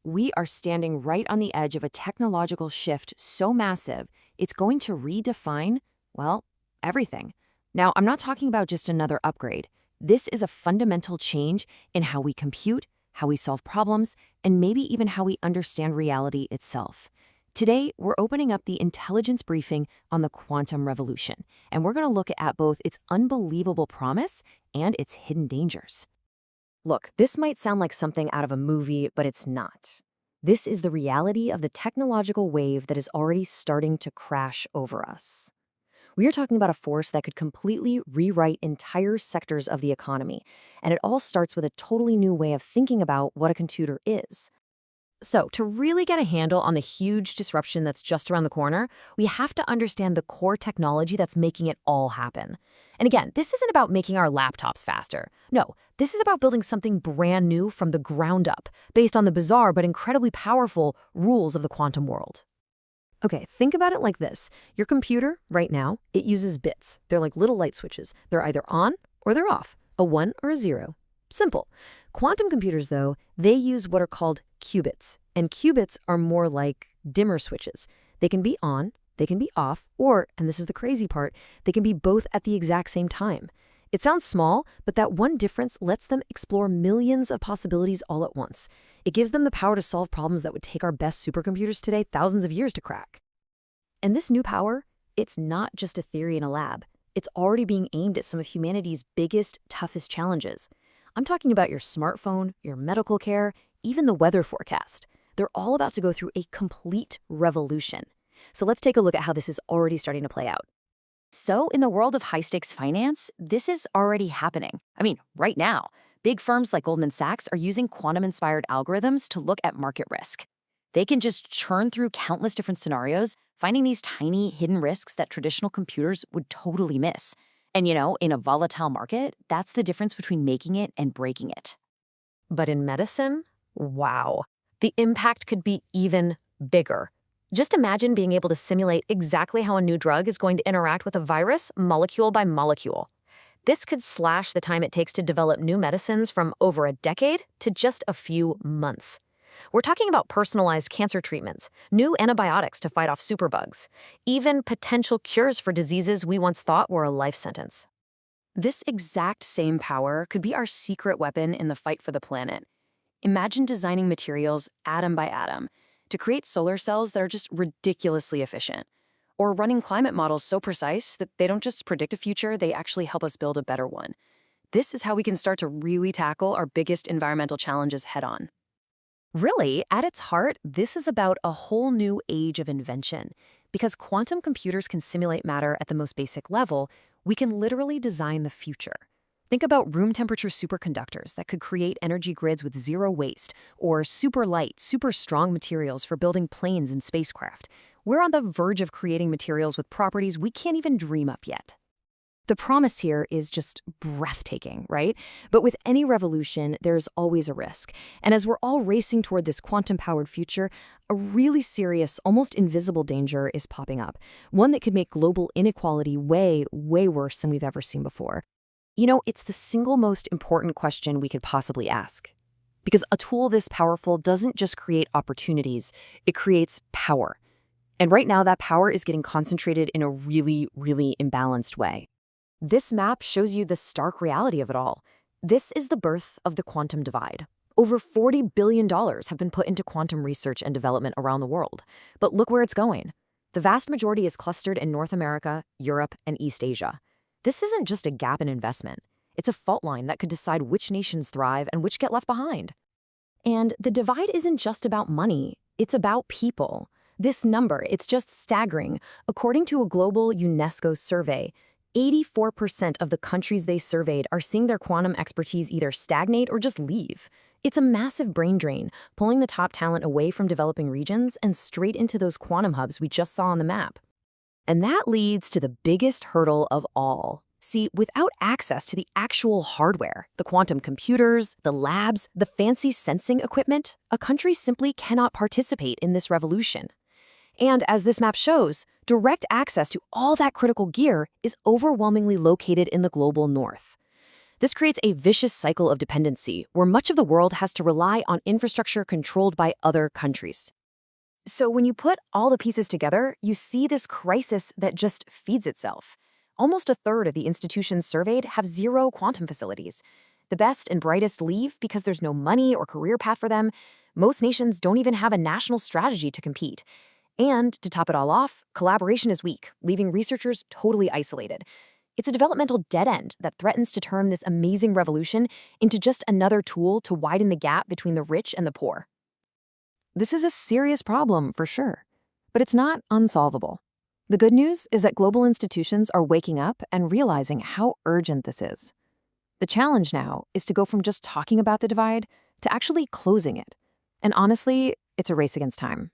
We are standing right on the edge of a technological shift so massive, it's going to redefine, well, everything. Now, I'm not talking about just another upgrade. This is a fundamental change in how we compute, how we solve problems, and maybe even how we understand reality itself. Today, we're opening up the intelligence briefing on the quantum revolution, and we're going to look at both its unbelievable promise and its hidden dangers. Look, this might sound like something out of a movie, but it's not. This is the reality of the technological wave that is already starting to crash over us. We are talking about a force that could completely rewrite entire sectors of the economy, and it all starts with a totally new way of thinking about what a computer is. So, to really get a handle on the huge disruption that's just around the corner, we have to understand the core technology that's making it all happen. And again, this isn't about making our laptops faster. No, this is about building something brand new from the ground up, based on the bizarre but incredibly powerful rules of the quantum world. Okay, think about it like this. Your computer, right now, it uses bits. They're like little light switches. They're either on or they're off, a 1 or a 0. Simple. Quantum computers, though, they use what are called qubits, and qubits are more like dimmer switches. They can be on, they can be off, or, and this is the crazy part, they can be both at the exact same time. It sounds small, but that one difference lets them explore millions of possibilities all at once. It gives them the power to solve problems that would take our best supercomputers today thousands of years to crack. And this new power, it's not just a theory in a lab. It's already being aimed at some of humanity's biggest, toughest challenges. I'm talking about your smartphone, your medical care, even the weather forecast. They're all about to go through a complete revolution. So let's take a look at how this is already starting to play out. So in the world of high-stakes finance, this is already happening. I mean, right now, big firms like Goldman Sachs are using quantum-inspired algorithms to look at market risk. They can just churn through countless different scenarios, finding these tiny hidden risks that traditional computers would totally miss. And in a volatile market, that's the difference between making it and breaking it. But in medicine, wow, the impact could be even bigger. Just imagine being able to simulate exactly how a new drug is going to interact with a virus, molecule by molecule. This could slash the time it takes to develop new medicines from over a decade to just a few months. We're talking about personalized cancer treatments, new antibiotics to fight off superbugs, even potential cures for diseases we once thought were a life sentence. This exact same power could be our secret weapon in the fight for the planet. Imagine designing materials atom by atom to create solar cells that are just ridiculously efficient, or running climate models so precise that they don't just predict a future, they actually help us build a better one. This is how we can start to really tackle our biggest environmental challenges head-on. Really, at its heart, this is about a whole new age of invention. Because quantum computers can simulate matter at the most basic level, we can literally design the future. Think about room temperature superconductors that could create energy grids with zero waste, or super light, super strong materials for building planes and spacecraft. We're on the verge of creating materials with properties we can't even dream up yet. The promise here is just breathtaking, right? But with any revolution, there's always a risk. And as we're all racing toward this quantum-powered future, a really serious, almost invisible danger is popping up. One that could make global inequality way, way worse than we've ever seen before. It's the single most important question we could possibly ask. Because a tool this powerful doesn't just create opportunities, it creates power. And right now, that power is getting concentrated in a really, really imbalanced way. This map shows you the stark reality of it all. This is the birth of the quantum divide. Over $40 billion have been put into quantum research and development around the world. But look where it's going. The vast majority is clustered in North America, Europe, and East Asia. This isn't just a gap in investment. It's a fault line that could decide which nations thrive and which get left behind. And the divide isn't just about money. It's about people. This number, it's just staggering. According to a global UNESCO survey, 84% of the countries they surveyed are seeing their quantum expertise either stagnate or just leave. It's a massive brain drain, pulling the top talent away from developing regions and straight into those quantum hubs we just saw on the map. And that leads to the biggest hurdle of all. See, without access to the actual hardware, the quantum computers, the labs, the fancy sensing equipment, a country simply cannot participate in this revolution. And as this map shows, direct access to all that critical gear is overwhelmingly located in the global north. This creates a vicious cycle of dependency where much of the world has to rely on infrastructure controlled by other countries. So when you put all the pieces together, you see this crisis that just feeds itself. Almost a third of the institutions surveyed have zero quantum facilities. The best and brightest leave because there's no money or career path for them. Most nations don't even have a national strategy to compete. And to top it all off, collaboration is weak, leaving researchers totally isolated. It's a developmental dead end that threatens to turn this amazing revolution into just another tool to widen the gap between the rich and the poor. This is a serious problem for sure, but it's not unsolvable. The good news is that global institutions are waking up and realizing how urgent this is. The challenge now is to go from just talking about the divide to actually closing it. And honestly, it's a race against time.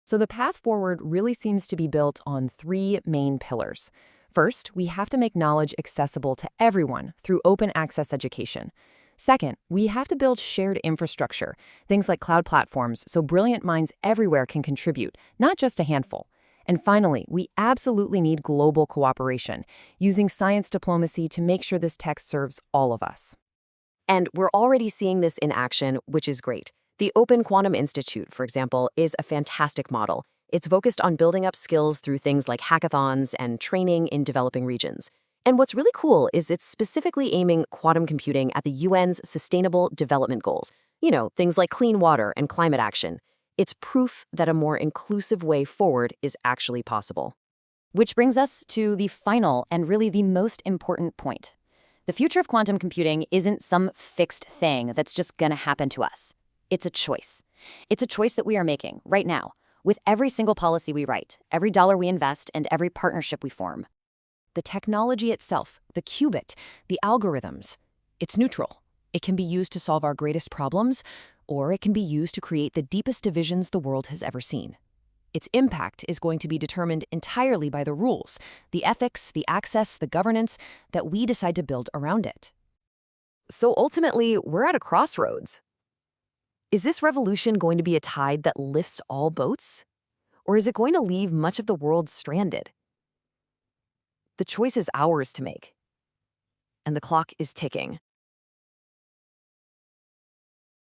So the path forward really seems to be built on three main pillars. First, we have to make knowledge accessible to everyone through open access education. Second, we have to build shared infrastructure, things like cloud platforms, so brilliant minds everywhere can contribute, not just a handful. And finally, we absolutely need global cooperation, using science diplomacy to make sure this tech serves all of us. And we're already seeing this in action, which is great. The Open Quantum Institute, for example, is a fantastic model. It's focused on building up skills through things like hackathons and training in developing regions. And what's really cool is it's specifically aiming quantum computing at the UN's Sustainable Development Goals. Things like clean water and climate action. It's proof that a more inclusive way forward is actually possible. Which brings us to the final and really the most important point. The future of quantum computing isn't some fixed thing that's just gonna happen to us. It's a choice. It's a choice that we are making right now, with every single policy we write, every dollar we invest, and every partnership we form. The technology itself, the qubit, the algorithms, it's neutral. It can be used to solve our greatest problems, or it can be used to create the deepest divisions the world has ever seen. Its impact is going to be determined entirely by the rules, the ethics, the access, the governance that we decide to build around it. So ultimately, we're at a crossroads. Is this revolution going to be a tide that lifts all boats? Or is it going to leave much of the world stranded? The choice is ours to make, and the clock is ticking.